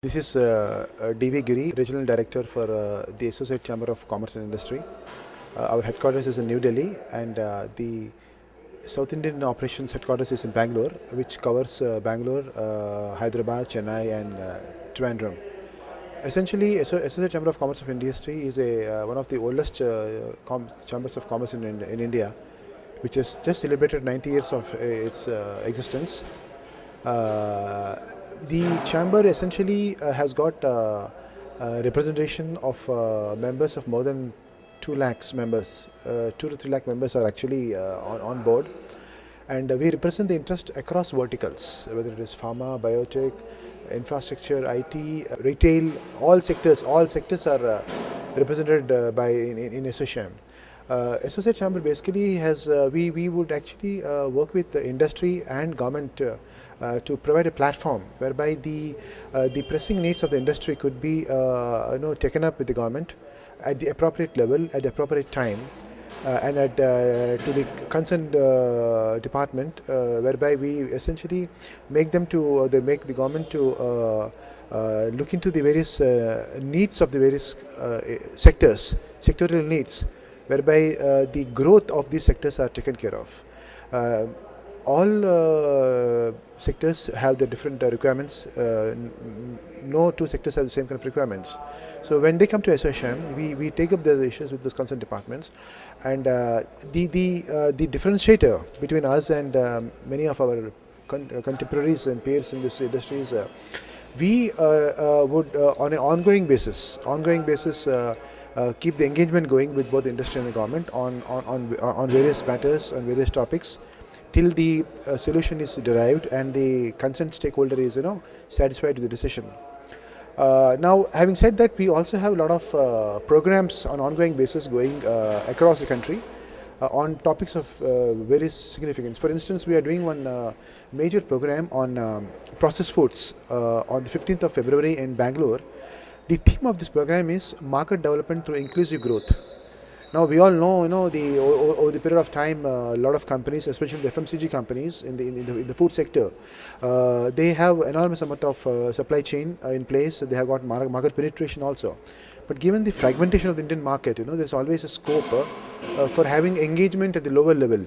This is D.V. Giri, Regional Director for the Associate Chamber of Commerce and Industry. Our headquarters is in New Delhi, and the South Indian operations headquarters is in Bangalore, which covers Bangalore, Hyderabad, Chennai, and Trivandrum. Essentially, Associate Chamber of Commerce of Industry is one of the oldest chambers of commerce in India, which has just celebrated 90 years of its existence. The chamber essentially has got representation of members of more than 2 lakhs members. 2 to 3 lakh members are actually on board, and we represent the interest across verticals, whether it is pharma, biotech, infrastructure, IT, retail. All sectors are represented by in SOCHAM. Associate Chamber basically has we would actually work with the industry and government to provide a platform whereby the pressing needs of the industry could be taken up with the government at the appropriate level at the appropriate time, and to the concerned department, whereby we essentially make them to make the government to look into the various needs of the various sectoral needs, whereby the growth of these sectors are taken care of. All sectors have the different requirements. No two sectors have the same kind of requirements. So when they come to SOCHAM, we take up the issues with those concerned departments, and the differentiator between us and many of our contemporaries and peers in this industry is we would on an ongoing basis keep the engagement going with both the industry and the government on various matters, on various topics, till the solution is derived and the concerned stakeholder is satisfied with the decision. Now, having said that, we also have a lot of programs on ongoing basis going across the country on topics of various significance. For instance, we are doing one major program on processed foods on the 15th of February in Bangalore. The theme of this program is market development through inclusive growth. Now, we all know, over the period of time, a lot of companies, especially the FMCG companies in the food sector, they have enormous amount of supply chain in place. They have got market penetration also. But given the fragmentation of the Indian market, there's always a scope for having engagement at the lower level.